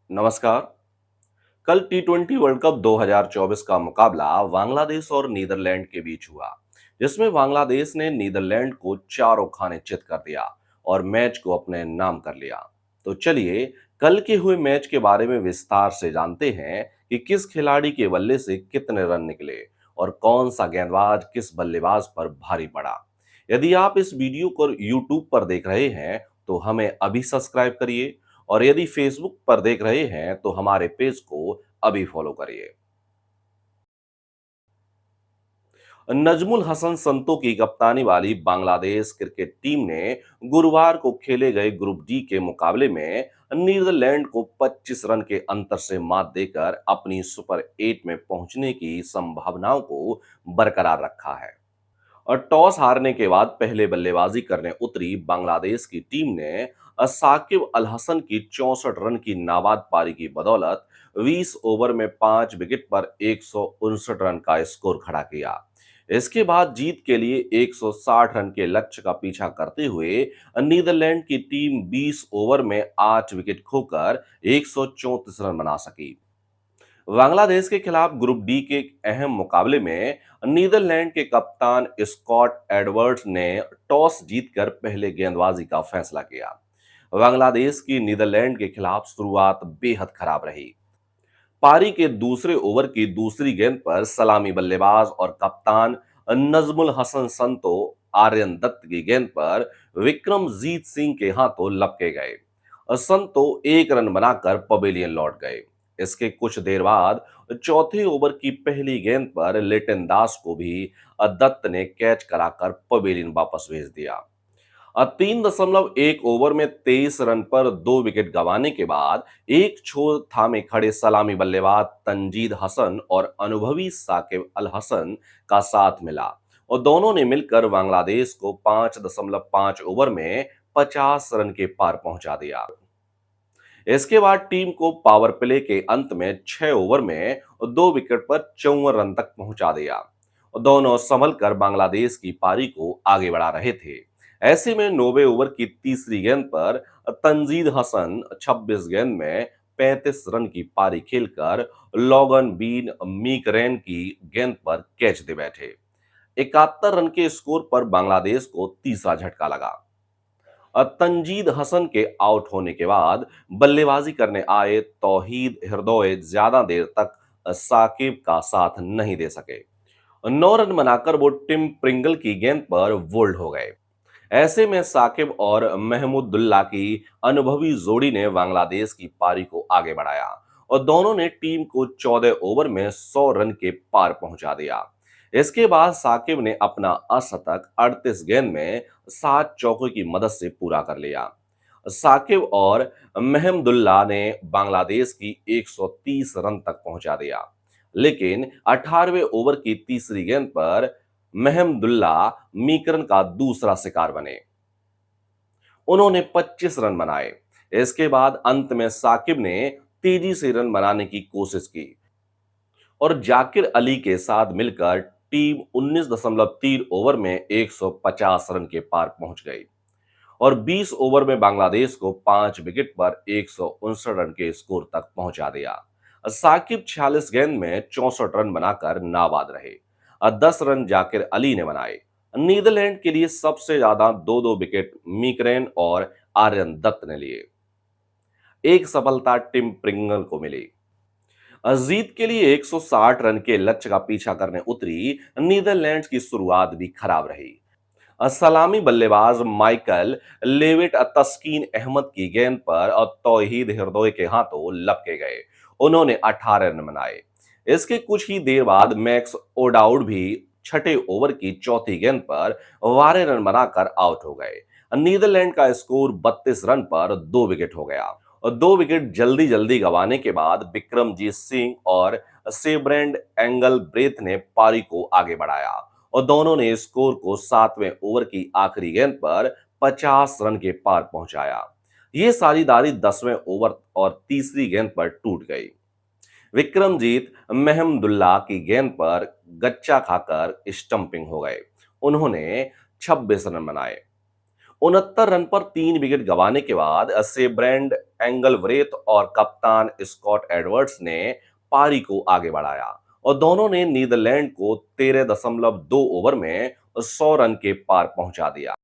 नमस्कार। कल टी20 world cup 2024 का मुकाबला बांग्लादेश और नीदरलैंड के बीच हुआ, जिसमें बांग्लादेश ने नीदरलैंड को चारों खाने चित कर दिया और मैच को अपने नाम कर लिया। तो चलिए कल के हुए मैच के बारे में विस्तार से जानते हैं कि किस खिलाड़ी के बल्ले से कितने रन निकले और कौन सा गेंदबाज किस बल्लेबाज पर भारी पड़ा। यदि आप इस वीडियो को यूट्यूब पर देख रहे हैं तो हमें अभी सब्सक्राइब करिए और यदि फेसबुक पर देख रहे हैं तो हमारे पेज को अभी फॉलो करिए। नजमुल हसन संतो की कप्तानी वाली बांग्लादेश क्रिकेट टीम ने गुरुवार को खेले गए ग्रुप डी के मुकाबले में नीदरलैंड को 25 रन के अंतर से मात देकर अपनी सुपर 8 में पहुंचने की संभावनाओं को बरकरार रखा है। और टॉस हारने के बाद पहले बल्लेबाजी करने उतरी बांग्लादेश की टीम ने साकिब अल हसन की 64 रन की नाबाद पारी की बदौलत 20 ओवर में 5 विकेट पर 159 रन का स्कोर खड़ा किया। इसके बाद जीत के लिए 160 रन के लक्ष्य का पीछा करते हुए नीदरलैंड की टीम 20 ओवर में 8 विकेट खोकर 134 रन बना सकी। बांग्लादेश के खिलाफ ग्रुप डी के एक अहम मुकाबले में नीदरलैंड के कप्तान स्कॉट एडवर्ड्स ने टॉस जीतकर पहले गेंदबाजी का फैसला किया। बांग्लादेश की नीदरलैंड के खिलाफ शुरुआत बेहद खराब रही। पारी के दूसरे ओवर की दूसरी गेंद पर सलामी बल्लेबाज और कप्तान नजमुल हसन संतो आर्यन दत्त की गेंद पर विक्रमजीत सिंह के हाथों लपके गए। संतो एक रन बनाकर पवेलियन लौट गए। इसके कुछ देर बाद चौथे ओवर की पहली गेंद पर लिटन दास को भी दत्त ने कैच कराकर पवेलियन वापस भेज दिया। 3.1 ओवर में 23 रन पर 2 विकेट गंवाने के बाद एक छोर थामे खड़े सलामी बल्लेबाज तंजीद हसन और अनुभवी साकिब अल हसन का साथ मिला और दोनों ने मिलकर बांग्लादेश को 5.5 ओवर में 50 रन के पार पहुंचा दिया। इसके बाद टीम को पावर प्ले के अंत में 6 ओवर में 2 विकेट पर 54 रन तक पहुंचा दिया। दोनों संभल कर बांग्लादेश की पारी को आगे बढ़ा रहे थे। ऐसे में 90 ओवर की तीसरी गेंद पर तंजीद हसन 26 गेंद में 35 रन की पारी खेलकर लॉगन बीन मीकरैन की गेंद पर कैच दे बैठे। 71 रन के स्कोर पर बांग्लादेश को तीसरा झटका लगा। तंजीद हसन के आउट होने के बाद बल्लेबाजी करने आए तौहीद हृदय ज्यादा देर तक साकिब का साथ नहीं दे सके। 9 रन बनाकर वो टिम प्रिंगल की गेंद पर बोल्ड हो गए। ऐसे में साकिब और महमूदुल्लाह की अनुभवी जोड़ी ने बांग्लादेश की पारी को आगे बढ़ाया और दोनों ने टीम को 14 ओवर में 100 रन के पार पहुंचा दिया। इसके बाद साकिब ने अपना अशतक 38 गेंद में 7 चौकों की मदद से पूरा कर लिया। साकिब और महमदुल्लाह ने बांग्लादेश की 130 रन तक पहुंचा दिया, लेकिन 18वें ओवर की तीसरी गेंद पर महमदुल्लाह मीकरन का दूसरा शिकार बने। उन्होंने 25 रन बनाए। इसके बाद अंत में साकिब ने तेजी से रन बनाने की कोशिश की और जाकिर अली के साथ मिलकर टीम 19.3 ओवर में 150 रन के पार पहुंच गई और 20 ओवर में बांग्लादेश को 5 विकेट पर 159 रन के स्कोर तक पहुंचा दिया। साकिब 46 गेंद में 64 रन बनाकर नाबाद रहे। 10 रन जाकिर अली ने बनाए। नीदरलैंड के लिए सबसे ज्यादा दो दो विकेट मीकरेन और आर्यन दत्त ने लिए। एक सफलता टिम प्रिंगल को मिली। जीत के लिए 160 रन के लक्ष्य का पीछा करने उतरी नीदरलैंड्स की शुरुआत भी खराब रही। सलामी बल्लेबाज माइकल लेविट तस्कीन अहमद की गेंद पर और तौहीद हृदय के हाथों लपके गए। उन्होंने 18 रन बनाए। इसके कुछ ही देर बाद मैक्स ओडाउड भी छठे ओवर की चौथी गेंद पर 12 रन बनाकर आउट हो गए। नीदरलैंड का स्कोर 32 रन पर 2 विकेट हो गया और 2 विकेट जल्दी जल्दी गंवाने के बाद विक्रमजीत सिंह और सेब्रेंड एंगल ब्रेथ ने पारी को आगे बढ़ाया और दोनों ने स्कोर को 7वें ओवर की आखिरी गेंद पर 50 रन के पार पहुंचाया। ये साझेदारी 10वें ओवर और तीसरी गेंद पर टूट गई। विक्रमजीत महमदुल्लाह की गेंद पर गच्चा खाकर स्टंपिंग हो गए। उन्होंने 26 रन बनाए। 69 रन पर 3 विकेट गंवाने के बाद सेब्रेंड एंगलव्रेथ और कप्तान स्कॉट एडवर्ड्स ने पारी को आगे बढ़ाया और दोनों ने नीदरलैंड को 13.2 ओवर में 100 रन के पार पहुंचा दिया।